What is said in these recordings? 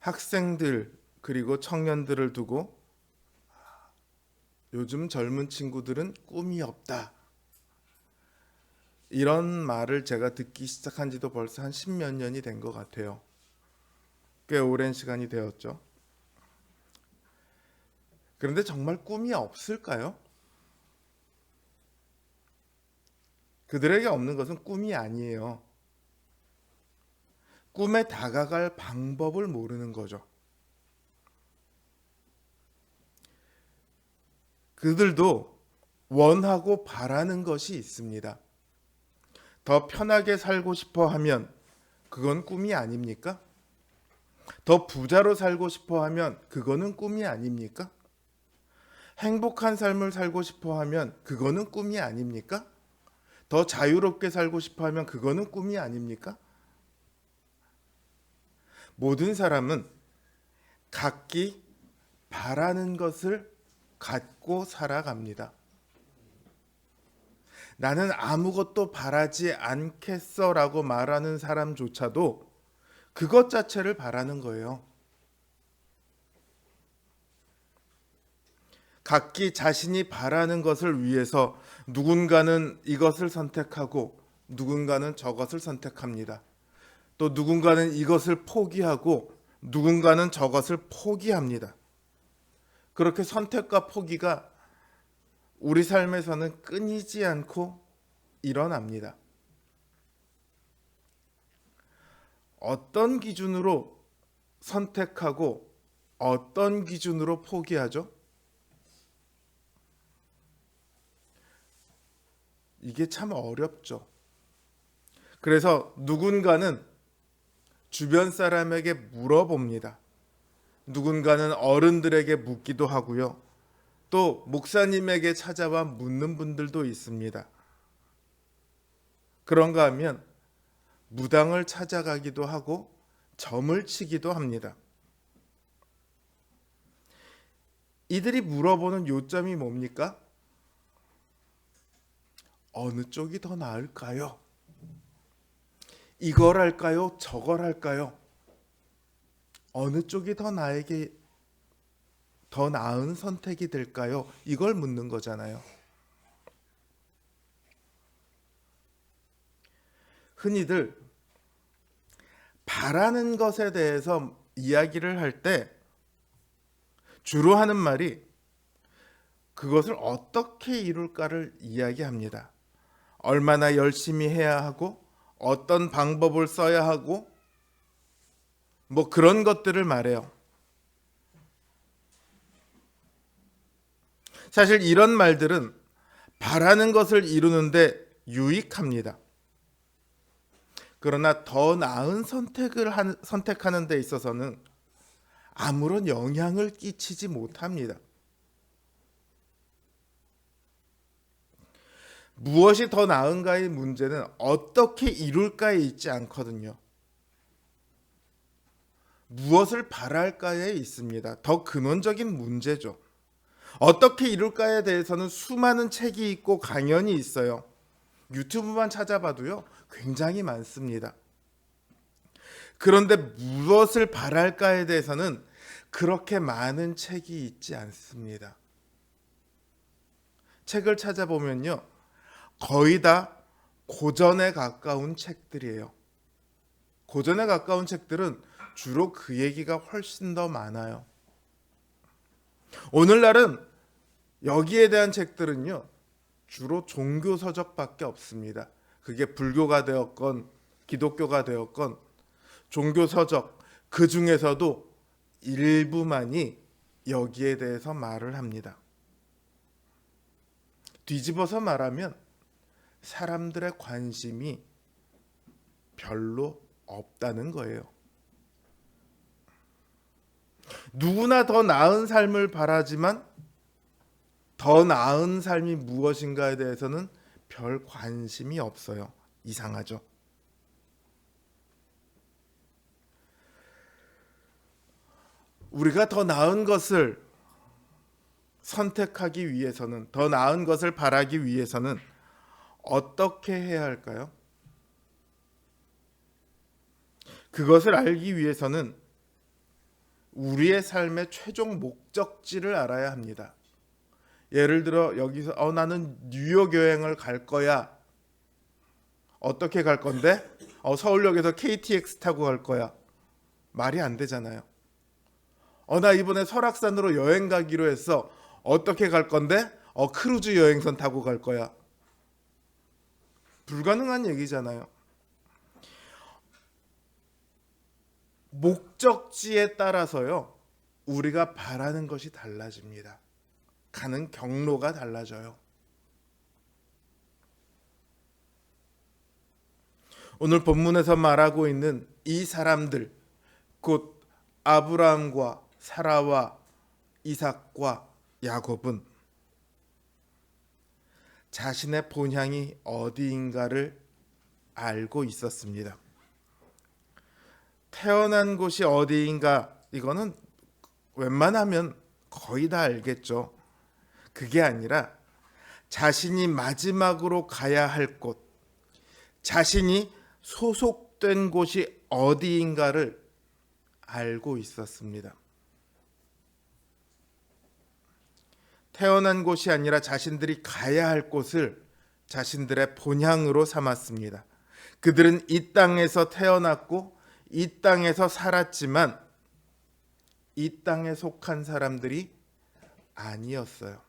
학생들 그리고 청년들을 두고 요즘 젊은 친구들은 꿈이 없다. 이런 말을 제가 듣기 시작한 지도 벌써 한 십몇 년이 된 것 같아요. 꽤 오랜 시간이 되었죠. 그런데 정말 꿈이 없을까요? 그들에게 없는 것은 꿈이 아니에요. 꿈에 다가갈 방법을 모르는 거죠. 그들도 원하고 바라는 것이 있습니다. 더 편하게 살고 싶어 하면 그건 꿈이 아닙니까? 더 부자로 살고 싶어 하면 그거는 꿈이 아닙니까? 행복한 삶을 살고 싶어 하면 그거는 꿈이 아닙니까? 더 자유롭게 살고 싶어 하면 그거는 꿈이 아닙니까? 모든 사람은 각기 바라는 것을 갖고 살아갑니다. 나는 아무것도 바라지 않겠어 라고 말하는 사람조차도 그것 자체를 바라는 거예요. 각기 자신이 바라는 것을 위해서 누군가는 이것을 선택하고 누군가는 저것을 선택합니다. 또 누군가는 이것을 포기하고 누군가는 저것을 포기합니다. 그렇게 선택과 포기가 우리 삶에서는 끊이지 않고 일어납니다. 어떤 기준으로 선택하고 어떤 기준으로 포기하죠? 이게 참 어렵죠. 그래서 누군가는 주변 사람에게 물어봅니다. 누군가는 어른들에게 묻기도 하고요. 또 목사님에게 찾아와 묻는 분들도 있습니다. 그런가 하면 무당을 찾아가기도 하고 점을 치기도 합니다. 이들이 물어보는 요점이 뭡니까? 어느 쪽이 더 나을까요? 이걸 할까요? 저걸 할까요? 어느 쪽이 더 나에게 더 나은 선택이 될까요? 이걸 묻는 거잖아요. 흔히들 바라는 것에 대해서 이야기를 할 때 주로 하는 말이 그것을 어떻게 이룰까를 이야기합니다. 얼마나 열심히 해야 하고 어떤 방법을 써야 하고 뭐 그런 것들을 말해요. 사실 이런 말들은 바라는 것을 이루는데 유익합니다. 그러나 더 나은 선택하는 데 있어서는 아무런 영향을 끼치지 못합니다. 무엇이 더 나은가의 문제는 어떻게 이룰까에 있지 않거든요. 무엇을 바랄까에 있습니다. 더 근원적인 문제죠. 어떻게 이룰까에 대해서는 수많은 책이 있고 강연이 있어요. 유튜브만 찾아봐도요, 굉장히 많습니다. 그런데 무엇을 바랄까에 대해서는 그렇게 많은 책이 있지 않습니다. 책을 찾아보면요, 거의 다 고전에 가까운 책들이에요. 고전에 가까운 책들은 주로 그 얘기가 훨씬 더 많아요. 오늘날은 여기에 대한 책들은요, 주로 종교 서적밖에 없습니다. 그게 불교가 되었건 기독교가 되었건 종교 서적, 그 중에서도 일부만이 여기에 대해서 말을 합니다. 뒤집어서 말하면 사람들의 관심이 별로 없다는 거예요. 누구나 더 나은 삶을 바라지만 더 나은 삶이 무엇인가에 대해서는 별 관심이 없어요. 이상하죠? 우리가 더 나은 것을 선택하기 위해서는, 더 나은 것을 바라기 위해서는 어떻게 해야 할까요? 그것을 알기 위해서는 우리의 삶의 최종 목적지를 알아야 합니다. 예를 들어 여기서 나는 뉴욕 여행을 갈 거야. 어떻게 갈 건데? 서울역에서 KTX 타고 갈 거야. 말이 안 되잖아요. 나 이번에 설악산으로 여행 가기로 했어. 어떻게 갈 건데? 크루즈 여행선 타고 갈 거야. 불가능한 얘기잖아요. 목적지에 따라서요, 우리가 바라는 것이 달라집니다. 가는 경로가 달라져요. 오늘 본문에서 말하고 있는 이 사람들, 곧 아브라함과 사라와 이삭과 야곱은 자신의 본향이 어디인가를 알고 있었습니다. 태어난 곳이 어디인가, 이거는 웬만하면 거의 다 알겠죠. 그게 아니라 자신이 마지막으로 가야 할 곳, 자신이 소속된 곳이 어디인가를 알고 있었습니다. 태어난 곳이 아니라 자신들이 가야 할 곳을 자신들의 본향으로 삼았습니다. 그들은 이 땅에서 태어났고 이 땅에서 살았지만 이 땅에 속한 사람들이 아니었어요.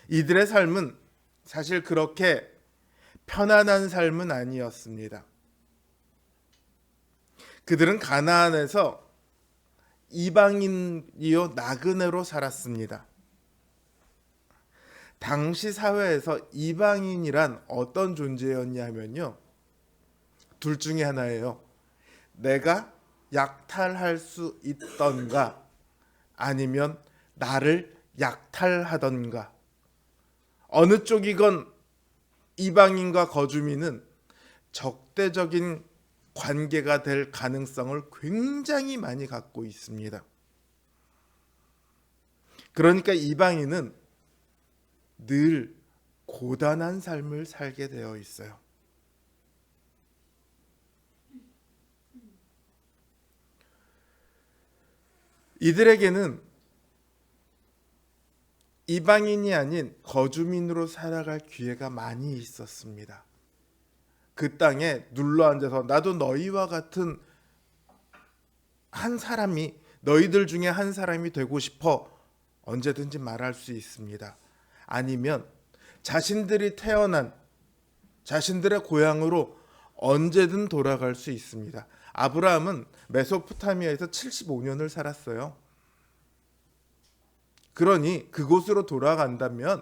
이들의 삶은 사실 그렇게 편안한 삶은 아니었습니다. 그들은 가나안에서 이방인이요 나그네로 살았습니다. 당시 사회에서 이방인이란 어떤 존재였냐면요, 둘 중에 하나예요. 내가 약탈할 수 있던가 아니면 나를 약탈하던가. 어느 쪽이건 이방인과 거주민은 적대적인 관계가 될 가능성을 굉장히 많이 갖고 있습니다. 그러니까 이방인은 늘 고단한 삶을 살게 되어 있어요. 이들에게는 이방인이 아닌 거주민으로 살아갈 기회가 많이 있었습니다. 그 땅에 눌러앉아서 나도 너희와 같은 한 사람이, 너희들 중에 한 사람이 되고 싶어 언제든지 말할 수 있습니다. 아니면 자신들이 태어난 자신들의 고향으로 언제든 돌아갈 수 있습니다. 아브라함은 메소포타미아에서 75년을 살았어요. 그러니 그곳으로 돌아간다면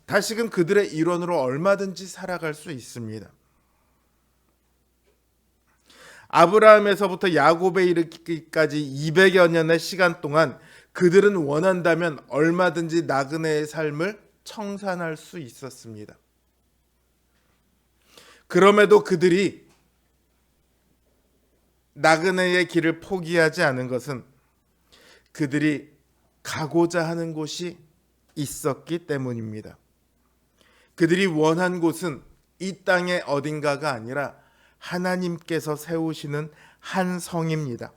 다시금 그들의 일원으로 얼마든지 살아갈 수 있습니다. 아브라함에서부터 야곱에 이르기까지 200여 년의 시간 동안 그들은 원한다면 얼마든지 나그네의 삶을 청산할 수 있었습니다. 그럼에도 그들이 나그네의 길을 포기하지 않은 것은 그들이 가고자 하는 곳이 있었기 때문입니다. 그들이 원한 곳은 이 땅의 어딘가가 아니라 하나님께서 세우시는 한 성입니다.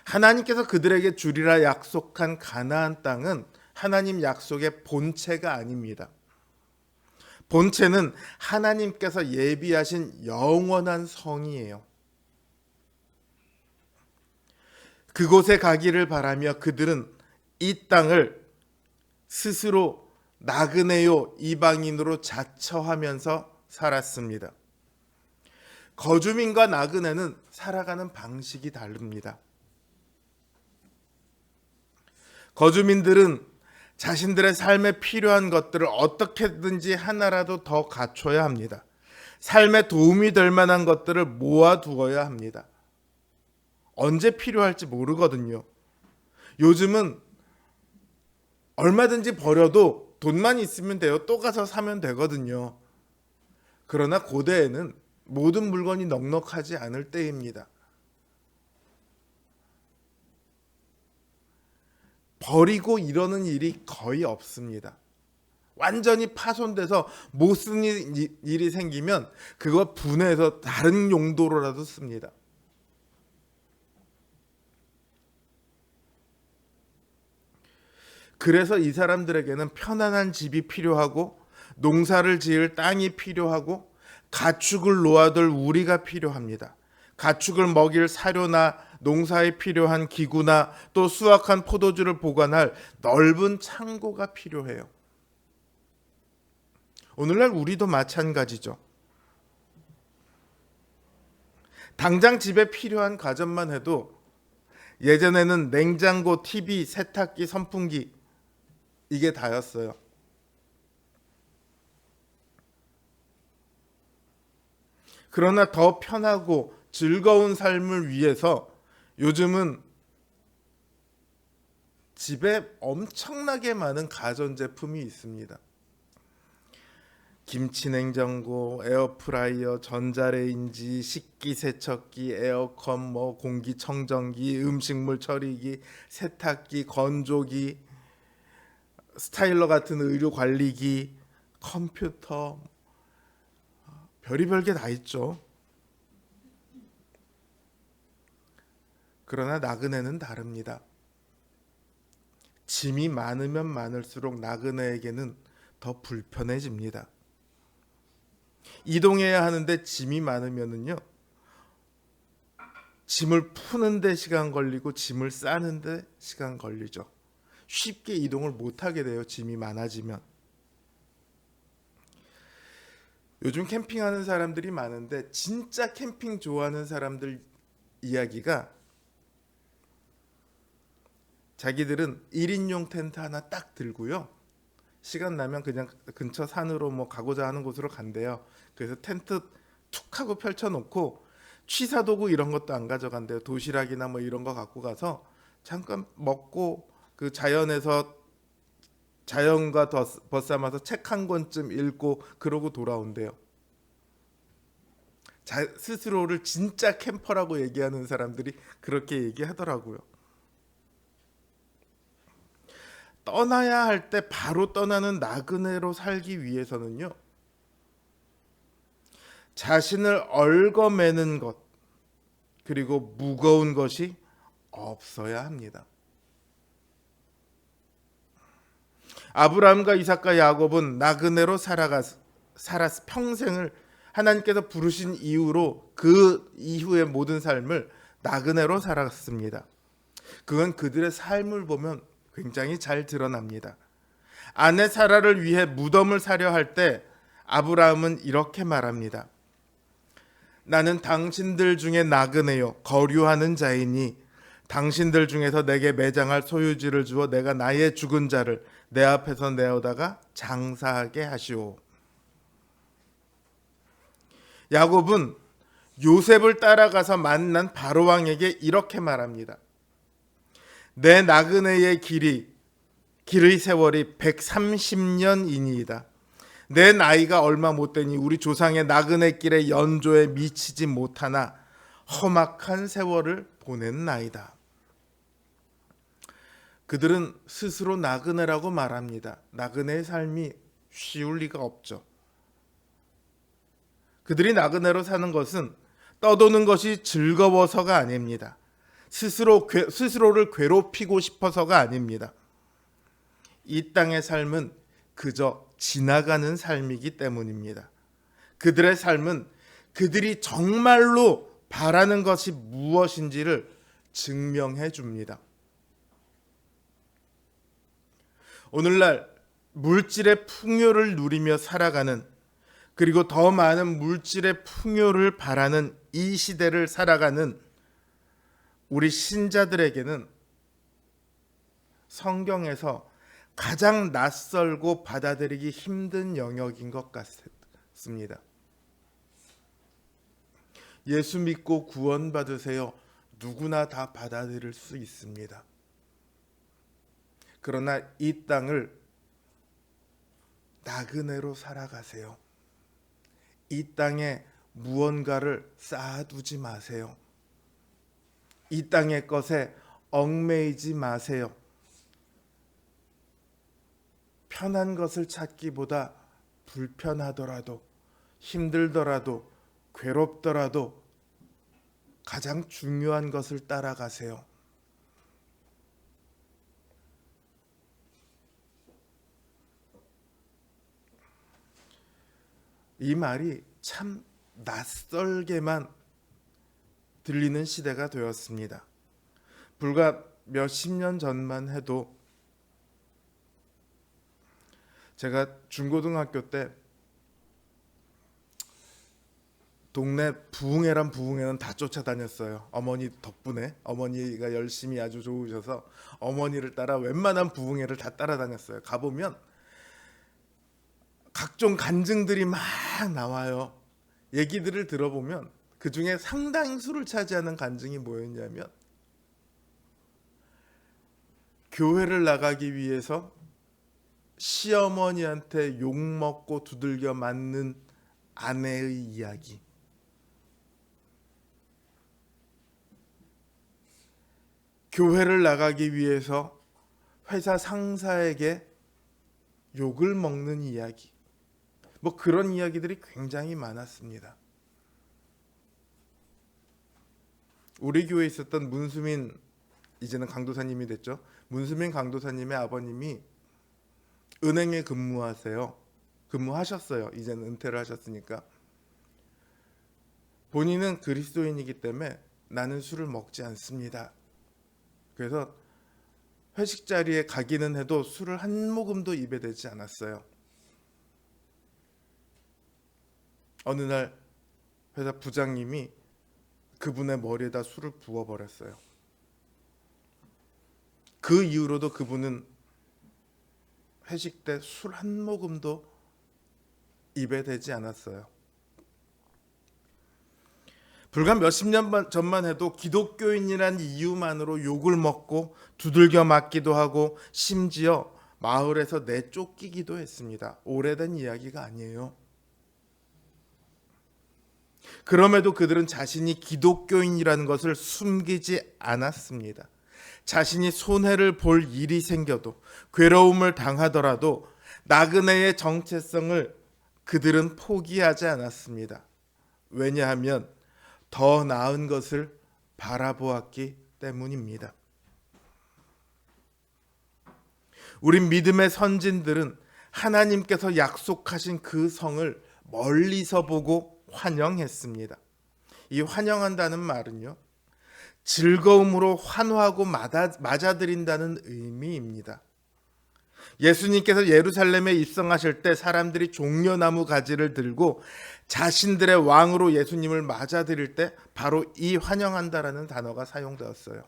하나님께서 그들에게 주리라 약속한 가나안 땅은 하나님 약속의 본체가 아닙니다. 본체는 하나님께서 예비하신 영원한 성이에요. 그곳에 가기를 바라며 그들은 이 땅을 스스로 나그네요 이방인으로 자처하면서 살았습니다. 거주민과 나그네는 살아가는 방식이 다릅니다. 거주민들은 자신들의 삶에 필요한 것들을 어떻게든지 하나라도 더 갖춰야 합니다. 삶에 도움이 될 만한 것들을 모아두어야 합니다. 언제 필요할지 모르거든요. 요즘은 얼마든지 버려도 돈만 있으면 돼요. 또 가서 사면 되거든요. 그러나 고대에는 모든 물건이 넉넉하지 않을 때입니다. 버리고 이러는 일이 거의 없습니다. 완전히 파손돼서 못 쓰는 일이 생기면 그거 분해해서 다른 용도로라도 씁니다. 그래서 이 사람들에게는 편안한 집이 필요하고 농사를 지을 땅이 필요하고 가축을 놓아둘 우리가 필요합니다. 가축을 먹일 사료나 농사에 필요한 기구나 또 수확한 포도주를 보관할 넓은 창고가 필요해요. 오늘날 우리도 마찬가지죠. 당장 집에 필요한 가전만 해도 예전에는 냉장고, TV, 세탁기, 선풍기 이게 다였어요. 그러나 더 편하고 즐거운 삶을 위해서 요즘은 집에 엄청나게 많은 가전제품이 있습니다. 김치냉장고, 에어프라이어, 전자레인지, 식기세척기, 에어컨, 공기청정기, 음식물 처리기, 세탁기, 건조기, 스타일러 같은 의류 관리기, 컴퓨터, 별의별 게 다 있죠. 그러나 나그네는 다릅니다. 짐이 많으면 많을수록 나그네에게는 더 불편해집니다. 이동해야 하는데 짐이 많으면은요, 짐을 푸는데 시간 걸리고 짐을 싸는데 시간 걸리죠. 쉽게 이동을 못하게 돼요. 짐이 많아지면. 요즘 캠핑하는 사람들이 많은데 진짜 캠핑 좋아하는 사람들 이야기가 자기들은 1인용 텐트 하나 딱 들고요. 시간 나면 그냥 근처 산으로 가고자 하는 곳으로 간대요. 그래서 텐트 툭 하고 펼쳐놓고 취사도구 이런 것도 안 가져간대요. 도시락이나 이런 거 갖고 가서 잠깐 먹고 그 자연에서 자연과 벗삼아서 책 한 권쯤 읽고 그러고 돌아온대요. 스스로를 진짜 캠퍼라고 얘기하는 사람들이 그렇게 얘기하더라고요. 떠나야 할 때 바로 떠나는 나그네로 살기 위해서는요, 자신을 얽어매는 것 그리고 무거운 것이 없어야 합니다. 아브라함과 이삭과 야곱은 나그네로 살았 평생을 하나님께서 부르신 이후로 그 이후의 모든 삶을 나그네로 살았습니다. 그건 그들의 삶을 보면 굉장히 잘 드러납니다. 아내 사라를 위해 무덤을 사려 할 때 아브라함은 이렇게 말합니다. 나는 당신들 중에 나그네요 거류하는 자이니 당신들 중에서 내게 매장할 소유지를 주어 내가 나의 죽은 자를 내 앞에서 내어다가 장사하게 하시오. 야곱은 요셉을 따라가서 만난 바로왕에게 이렇게 말합니다. 내 나그네의 길의 세월이 130년이니이다. 내 나이가 얼마 못 되니 우리 조상의 나그네 길의 연조에 미치지 못하나 험악한 세월을 보낸 나이다. 그들은 스스로 나그네라고 말합니다. 나그네의 삶이 쉬울 리가 없죠. 그들이 나그네로 사는 것은 떠도는 것이 즐거워서가 아닙니다. 스스로를 괴롭히고 싶어서가 아닙니다. 이 땅의 삶은 그저 지나가는 삶이기 때문입니다. 그들의 삶은 그들이 정말로 바라는 것이 무엇인지를 증명해 줍니다. 오늘날 물질의 풍요를 누리며 살아가는, 그리고 더 많은 물질의 풍요를 바라는 이 시대를 살아가는 우리 신자들에게는 성경에서 가장 낯설고 받아들이기 힘든 영역인 것 같습니다. 예수 믿고 구원받으세요. 누구나 다 받아들일 수 있습니다. 그러나 이 땅을 나그네로 살아가세요. 이 땅에 무언가를 쌓아두지 마세요. 이 땅의 것에 얽매이지 마세요. 편한 것을 찾기보다 불편하더라도 힘들더라도 괴롭더라도 가장 중요한 것을 따라가세요. 이 말이 참 낯설게만 들리는 시대가 되었습니다. 불과 몇십 년 전만 해도 제가 중고등학교 때 동네 부흥회란 부흥회는 다 쫓아다녔어요. 어머니 덕분에 어머니가 열심히 아주 좋으셔서 어머니를 따라 웬만한 부흥회를 다 따라다녔어요. 가보면 각종 간증들이 막 나와요. 얘기들을 들어보면 그 중에 상당수를 차지하는 간증이 뭐였냐면 교회를 나가기 위해서 시어머니한테 욕먹고 두들겨 맞는 아내의 이야기, 교회를 나가기 위해서 회사 상사에게 욕을 먹는 이야기, 뭐 그런 이야기들이 굉장히 많았습니다. 우리 교회에 있었던 문수민, 이제는 강도사님이 됐죠. 문수민 강도사님의 아버님이 은행에 근무하셨어요. 이제는 은퇴를 하셨으니까. 본인은 그리스도인이기 때문에 나는 술을 먹지 않습니다. 그래서 회식 자리에 가기는 해도 술을 한 모금도 입에 대지 않았어요. 어느 날 회사 부장님이 그분의 머리에다 술을 부어버렸어요. 그 이후로도 그분은 회식 때 술 한 모금도 입에 대지 않았어요. 불과 몇십 년 전만 해도 기독교인이란 이유만으로 욕을 먹고 두들겨 맞기도 하고 심지어 마을에서 내쫓기기도 했습니다. 오래된 이야기가 아니에요. 그럼에도 그들은 자신이 기독교인이라는 것을 숨기지 않았습니다. 자신이 손해를 볼 일이 생겨도 괴로움을 당하더라도 나그네의 정체성을 그들은 포기하지 않았습니다. 왜냐하면 더 나은 것을 바라보았기 때문입니다. 우리 믿음의 선진들은 하나님께서 약속하신 그 성을 멀리서 보고 환영했습니다. 이 환영한다는 말은요, 즐거움으로 환호하고 맞아들인다는 의미입니다. 예수님께서 예루살렘에 입성하실 때 사람들이 종려나무 가지를 들고 자신들의 왕으로 예수님을 맞아들일 때 바로 이 환영한다라는 단어가 사용되었어요.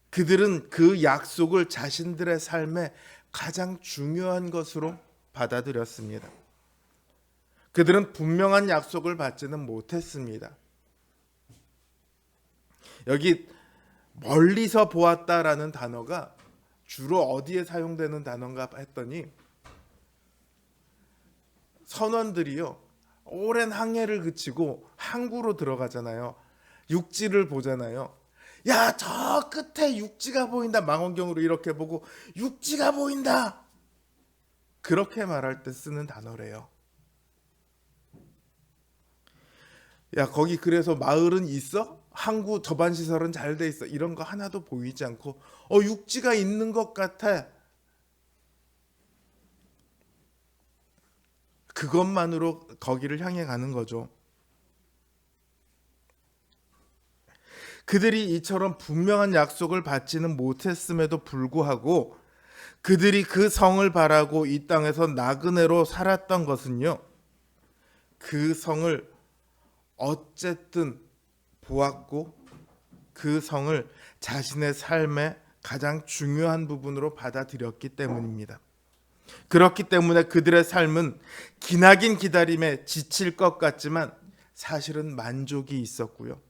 그들은 그 약속을 자신들의 삶에 가장 중요한 것으로 받아들였습니다. 그들은 분명한 약속을 받지는 못했습니다. 여기 멀리서 보았다라는 단어가 주로 어디에 사용되는 단어인가 했더니 선원들이요, 오랜 항해를 그치고 항구로 들어가잖아요. 육지를 보잖아요. 야, 저 끝에 육지가 보인다. 망원경으로 이렇게 보고 육지가 보인다. 그렇게 말할 때 쓰는 단어래요. 야, 거기 그래서 마을은 있어? 항구 저반 시설은 잘 돼 있어. 이런 거 하나도 보이지 않고 육지가 있는 것 같아. 그것만으로 거기를 향해 가는 거죠. 그들이 이처럼 분명한 약속을 받지는 못했음에도 불구하고 그들이 그 성을 바라고 이 땅에서 나그네로 살았던 것은요, 그 성을 어쨌든 보았고 그 성을 자신의 삶의 가장 중요한 부분으로 받아들였기 때문입니다. 그렇기 때문에 그들의 삶은 기나긴 기다림에 지칠 것 같지만 사실은 만족이 있었고요,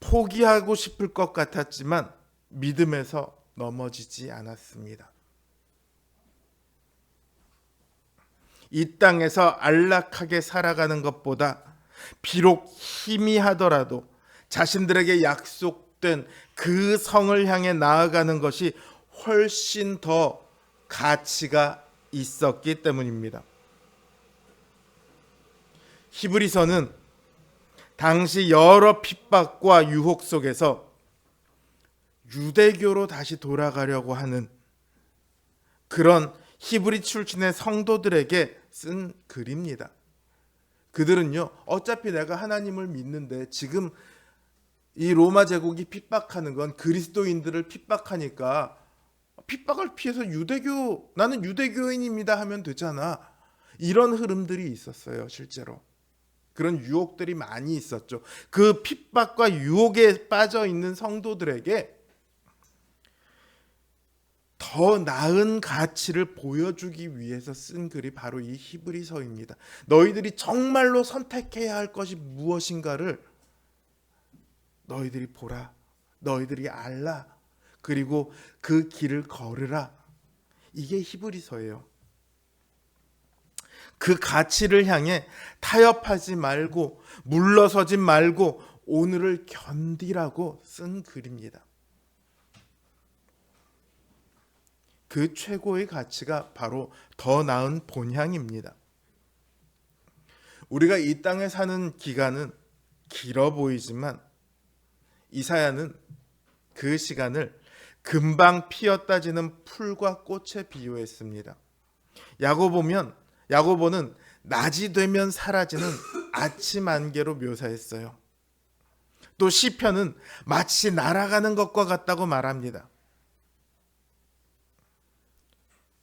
포기하고 싶을 것 같았지만 믿음에서 넘어지지 않았습니다. 이 땅에서 안락하게 살아가는 것보다 비록 희미하더라도 자신들에게 약속된 건축된 그 성을 향해 나아가는 것이 훨씬 더 가치가 있었기 때문입니다. 히브리서는 당시 여러 핍박과 유혹 속에서 유대교로 다시 돌아가려고 하는 그런 히브리 출신의 성도들에게 쓴 글입니다. 그들은요, 어차피 내가 하나님을 믿는데 지금 이 로마 제국이 핍박하는 건 그리스도인들을 핍박하니까 핍박을 피해서 나는 유대교인입니다 하면 되잖아. 이런 흐름들이 있었어요, 실제로. 그런 유혹들이 많이 있었죠. 그 핍박과 유혹에 빠져 있는 성도들에게 더 나은 가치를 보여주기 위해서 쓴 글이 바로 이 히브리서입니다. 너희들이 정말로 선택해야 할 것이 무엇인가를 너희들이 보라. 너희들이 알라. 그리고 그 길을 걸으라. 이게 히브리서예요. 그 가치를 향해 타협하지 말고 물러서지 말고 오늘을 견디라고 쓴 글입니다. 그 최고의 가치가 바로 더 나은 본향입니다. 우리가 이 땅에 사는 기간은 길어 보이지만 이사야는 그 시간을 금방 피었다 지는 풀과 꽃에 비유했습니다. 야고보는 낮이 되면 사라지는 아침 안개로 묘사했어요. 또 시편은 마치 날아가는 것과 같다고 말합니다.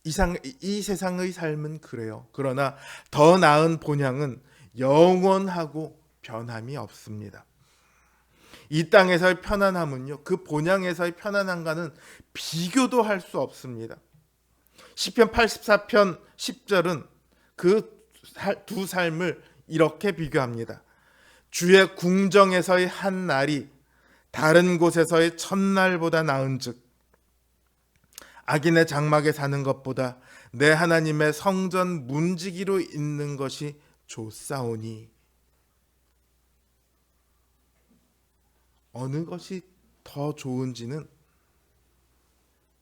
이 세상의 삶은 그래요. 그러나 더 나은 본향은 영원하고 변함이 없습니다. 이 땅에서의 편안함은요, 그 본향에서의 편안함과는 비교도 할 수 없습니다. 시편 84편 10절은 그 두 삶을 이렇게 비교합니다. 주의 궁정에서의 한 날이 다른 곳에서의 첫날보다 나은즉 악인의 장막에 사는 것보다 내 하나님의 성전 문지기로 있는 것이 좋사오니. 어느 것이 더 좋은지는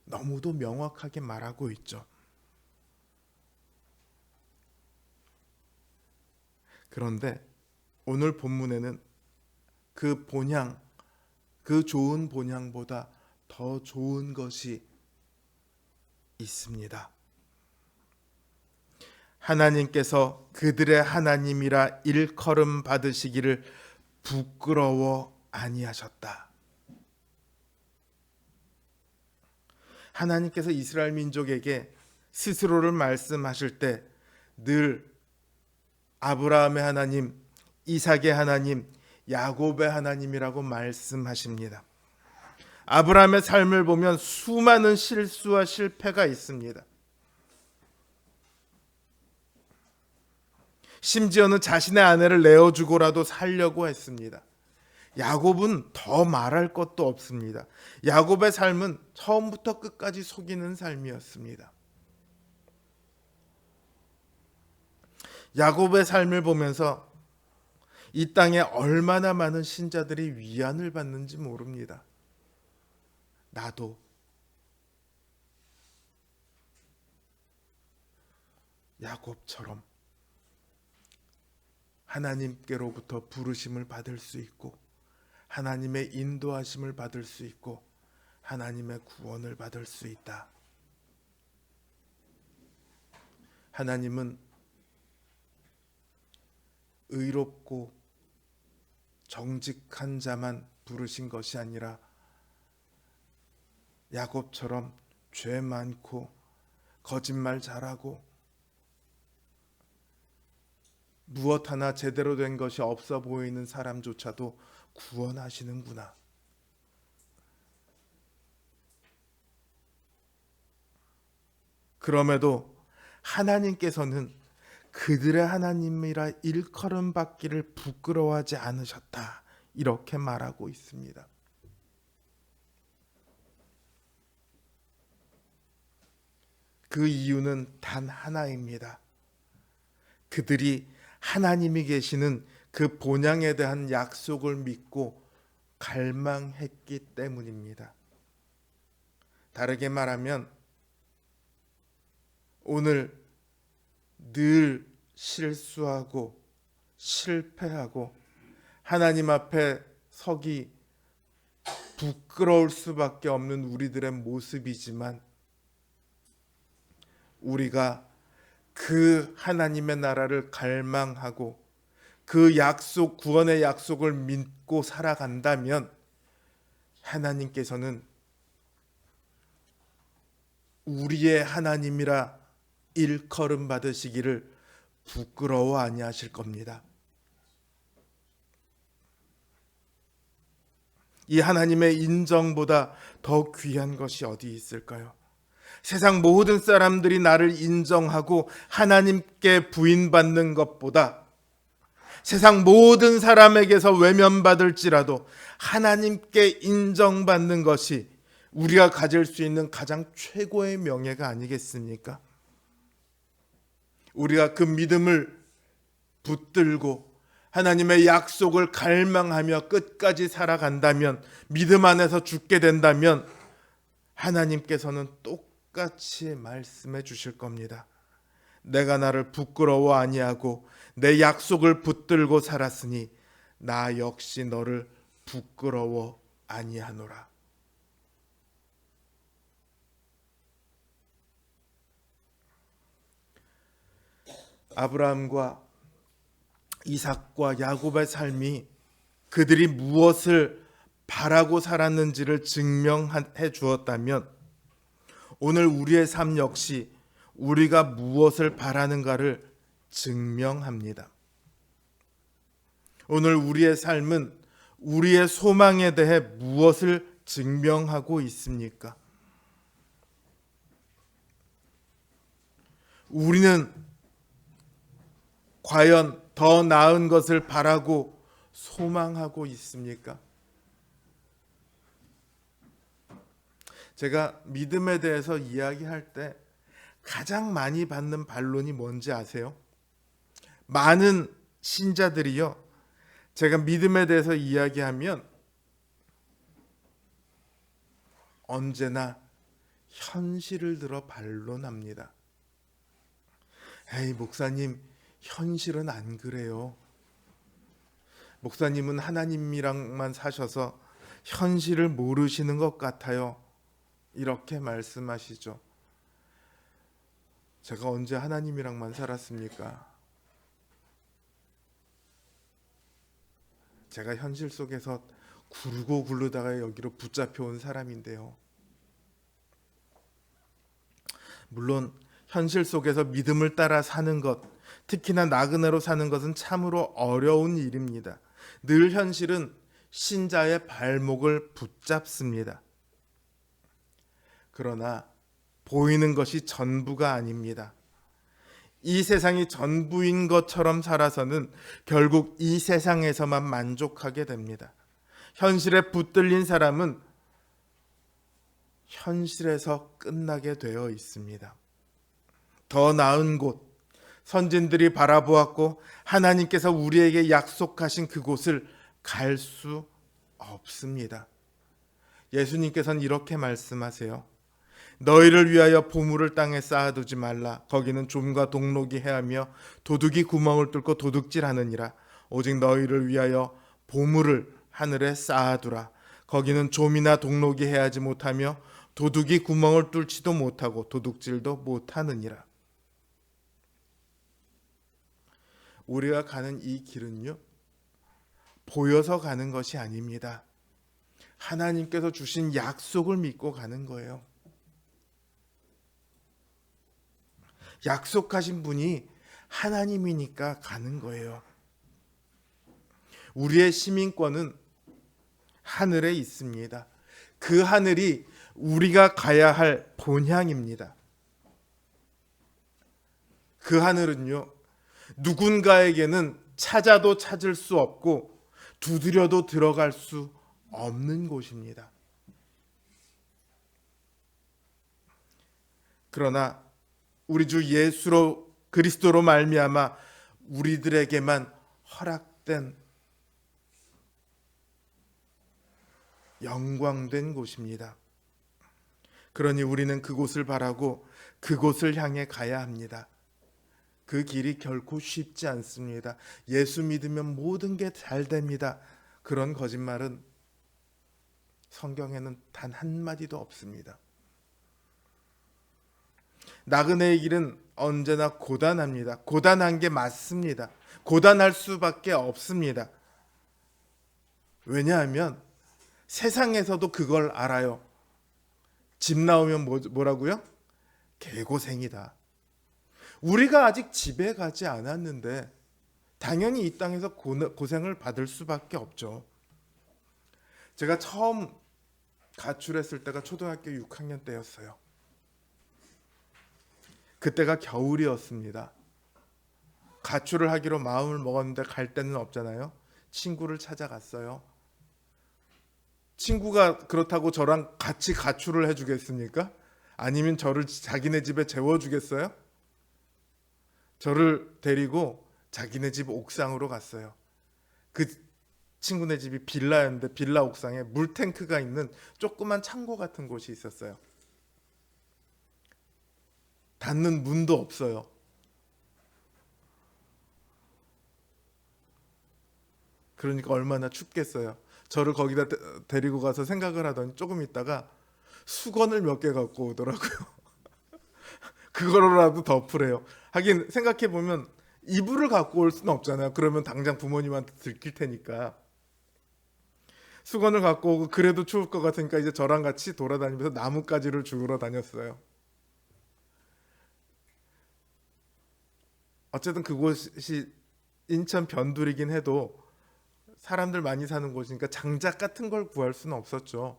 너무도 명확하게 말하고 있죠. 그런데 오늘 본문에는 그 본향, 그 좋은 본향보다 더 좋은 것이 있습니다. 하나님께서 그들의 하나님이라 일컬음 받으시기를 부끄러워 아니하셨다. 하나님께서 이스라엘 민족에게 스스로를 말씀하실 때 늘 아브라함의 하나님, 이삭의 하나님, 야곱의 하나님이라고 말씀하십니다. 아브라함의 삶을 보면 수많은 실수와 실패가 있습니다. 심지어는 자신의 아내를 내어주고라도 살려고 했습니다. 야곱은 더 말할 것도 없습니다. 야곱의 삶은 처음부터 끝까지 속이는 삶이었습니다. 야곱의 삶을 보면서 이 땅에 얼마나 많은 신자들이 위안을 받는지 모릅니다. 나도 야곱처럼 하나님께로부터 부르심을 받을 수 있고 하나님의 인도하심을 받을 수 있고 하나님의 구원을 받을 수 있다. 하나님은 의롭고 정직한 자만 부르신 것이 아니라 야곱처럼 죄 많고 거짓말 잘하고 무엇 하나 제대로 된 것이 없어 보이는 사람조차도 구원하시는구나. 그럼에도 하나님께서는 그들의 하나님이라 일컬음 받기를 부끄러워하지 않으셨다. 이렇게 말하고 있습니다. 그 이유는 단 하나입니다. 그들이 하나님이 계시는 그 본향에 대한 약속을 믿고 갈망했기 때문입니다. 다르게 말하면 오늘 늘 실수하고 실패하고 하나님 앞에 서기 부끄러울 수밖에 없는 우리들의 모습이지만, 우리가 그 하나님의 나라를 갈망하고 그 약속, 구원의 약속을 믿고 살아간다면 하나님께서는 우리의 하나님이라 일컬음 받으시기를 부끄러워 아니하실 겁니다. 이 하나님의 인정보다 더 귀한 것이 어디 있을까요? 세상 모든 사람들이 나를 인정하고 하나님께 부인받는 것보다 세상 모든 사람에게서 외면받을지라도 하나님께 인정받는 것이 우리가 가질 수 있는 가장 최고의 명예가 아니겠습니까? 우리가 그 믿음을 붙들고 하나님의 약속을 갈망하며 끝까지 살아간다면, 믿음 안에서 죽게 된다면 하나님께서는 똑같이 말씀해 주실 겁니다. 내가 나를 부끄러워 아니하고 내 약속을 붙들고 살았으니 나 역시 너를 부끄러워 아니하노라. 아브라함과 이삭과 야곱의 삶이 그들이 무엇을 바라고 살았는지를 증명해 주었다면, 오늘 우리의 삶 역시 우리가 무엇을 바라는가를 증명합니다. 오늘 우리의 삶은 우리의 소망에 대해 무엇을 증명하고 있습니까? 우리는 과연 더 나은 것을 바라고 소망하고 있습니까? 제가 믿음에 대해서 이야기할 때 가장 많이 받는 반론이 뭔지 아세요? 많은 신자들이요, 제가 믿음에 대해서 이야기하면 언제나 현실을 들어 반론합니다. 에이, 목사님, 현실은 안 그래요. 목사님은 하나님이랑만 사셔서 현실을 모르시는 것 같아요. 이렇게 말씀하시죠. 제가 언제 하나님이랑만 살았습니까? 제가 현실 속에서 굴고 굴르다가 여기로 붙잡혀온 사람인데요. 물론 현실 속에서 믿음을 따라 사는 것, 특히나 나그네로 사는 것은 참으로 어려운 일입니다. 늘 현실은 신자의 발목을 붙잡습니다. 그러나 보이는 것이 전부가 아닙니다. 이 세상이 전부인 것처럼 살아서는 결국 이 세상에서만 만족하게 됩니다. 현실에 붙들린 사람은 현실에서 끝나게 되어 있습니다. 더 나은 곳, 선진들이 바라보았고 하나님께서 우리에게 약속하신 그곳을 갈 수 없습니다. 예수님께서는 이렇게 말씀하세요. 너희를 위하여 보물을 땅에 쌓아두지 말라. 거기는 좀과 동록이 해하며 도둑이 구멍을 뚫고 도둑질하느니라. 오직 너희를 위하여 보물을 하늘에 쌓아두라. 거기는 좀이나 동록이 해하지 못하며 도둑이 구멍을 뚫지도 못하고 도둑질도 못하느니라. 우리가 가는 이 길은요, 보여서 가는 것이 아닙니다. 하나님께서 주신 약속을 믿고 가는 거예요. 약속하신 분이 하나님이니까 가는 거예요. 우리의 시민권은 하늘에 있습니다. 그 하늘이 우리가 가야 할 본향입니다. 그 하늘은요, 누군가에게는 찾아도 찾을 수 없고 두드려도 들어갈 수 없는 곳입니다. 그러나 우리 주 예수로 그리스도로 말미암아 우리들에게만 허락된 영광된 곳입니다. 그러니 우리는 그곳을 바라고 그곳을 향해 가야 합니다. 그 길이 결코 쉽지 않습니다. 예수 믿으면 모든 게 잘 됩니다. 그런 거짓말은 성경에는 단 한마디도 없습니다. 나그네의 길은 언제나 고단합니다. 고단한 게 맞습니다. 고단할 수밖에 없습니다. 왜냐하면 세상에서도 그걸 알아요. 집 나오면 뭐라고요? 개고생이다. 우리가 아직 집에 가지 않았는데 당연히 이 땅에서 고생을 받을 수밖에 없죠. 제가 처음 가출했을 때가 초등학교 6학년 때였어요. 그때가 겨울이었습니다. 가출을 하기로 마음을 먹었는데 갈 데는 없잖아요. 친구를 찾아갔어요. 친구가 그렇다고 저랑 같이 가출을 해주겠습니까? 아니면 저를 자기네 집에 재워주겠어요? 저를 데리고 자기네 집 옥상으로 갔어요. 그 친구네 집이 빌라였는데 빌라 옥상에 물탱크가 있는 조그만 창고 같은 곳이 있었어요. 닫는 문도 없어요. 그러니까 얼마나 춥겠어요. 저를 거기다 데리고 가서 생각을 하더니 조금 있다가 수건을 몇 개 갖고 오더라고요. 그거로라도 덮으래요. 하긴 생각해 보면 이불을 갖고 올 수는 없잖아요. 그러면 당장 부모님한테 들킬 테니까. 수건을 갖고 오고 그래도 추울 것 같으니까 이제 저랑 같이 돌아다니면서 나뭇가지를 주우러 다녔어요. 어쨌든 그곳이 인천 변두리긴 해도 사람들 많이 사는 곳이니까 장작 같은 걸 구할 수는 없었죠.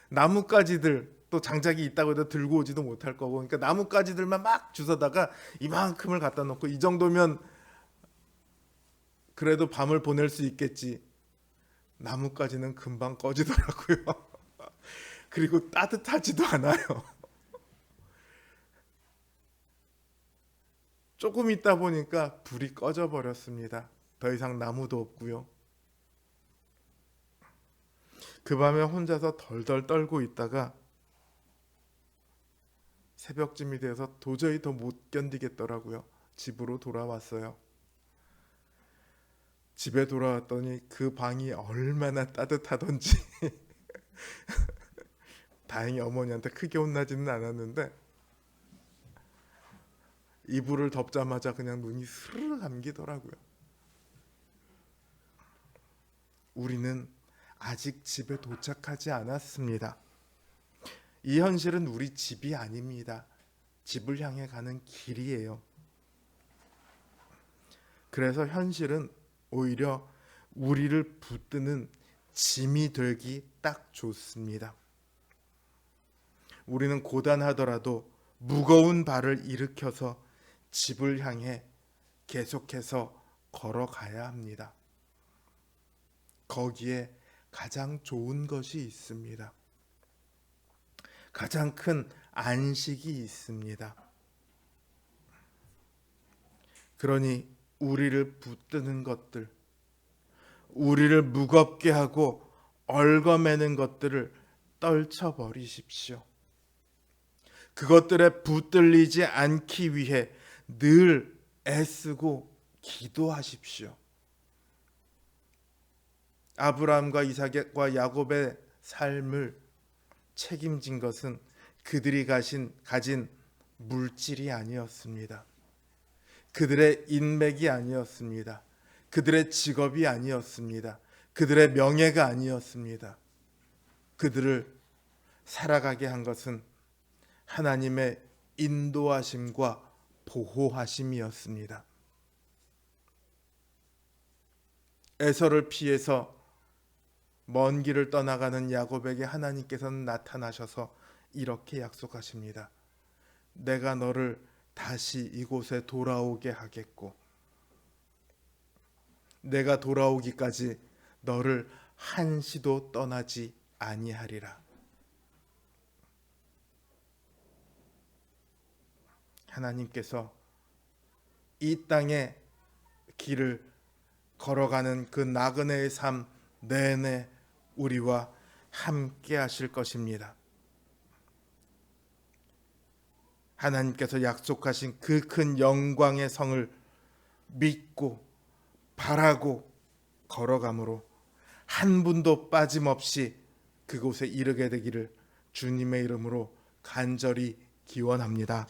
나뭇가지들 또 장작이 있다고 해도 들고 오지도 못할 거고, 그러니까 나뭇가지들만 막 주워다가 이만큼을 갖다 놓고 이 정도면 그래도 밤을 보낼 수 있겠지. 나뭇가지는 금방 꺼지더라고요. 그리고 따뜻하지도 않아요. 조금 있다 보니까 불이 꺼져 버렸습니다. 더 이상 나무도 없고요. 그 밤에 혼자서 덜덜 떨고 있다가 새벽쯤이 돼서 도저히 더 못 견디겠더라고요. 집으로 돌아왔어요. 집에 돌아왔더니 그 방이 얼마나 따뜻하던지 다행히 어머니한테 크게 혼나지는 않았는데 이불을 덮자마자 그냥 눈이 스르르 감기더라고요. 우리는 아직 집에 도착하지 않았습니다. 이 현실은 우리 집이 아닙니다. 집을 향해 가는 길이에요. 그래서 현실은 오히려 우리를 붙드는 짐이 되기 딱 좋습니다. 우리는 고단하더라도 무거운 발을 일으켜서 집을 향해 계속해서 걸어가야 합니다. 거기에 가장 좋은 것이 있습니다. 가장 큰 안식이 있습니다. 그러니 우리를 붙드는 것들, 우리를 무겁게 하고 얽어매는 것들을 떨쳐버리십시오. 그것들에 붙들리지 않기 위해 늘 애쓰고 기도하십시오. 아브라함과 이삭과 야곱의 삶을 책임진 것은 그들이 가진 물질이 아니었습니다. 그들의 인맥이 아니었습니다. 그들의 직업이 아니었습니다. 그들의 명예가 아니었습니다. 그들을 살아가게 한 것은 하나님의 인도하심과 보호하심이었습니다. 에서를 피해서 먼 길을 떠나가는 야곱에게 하나님께서는 나타나셔서 이렇게 약속하십니다. 내가 너를 다시 이곳에 돌아오게 하겠고 내가 돌아오기까지 너를 한시도 떠나지 아니하리라. 하나님께서 이 땅의 길을 걸어가는 그 나그네의 삶 내내 우리와 함께 하실 것입니다. 하나님께서 약속하신 그 큰 영광의 성을 믿고 바라고 걸어가므로 한 분도 빠짐없이 그곳에 이르게 되기를 주님의 이름으로 간절히 기원합니다.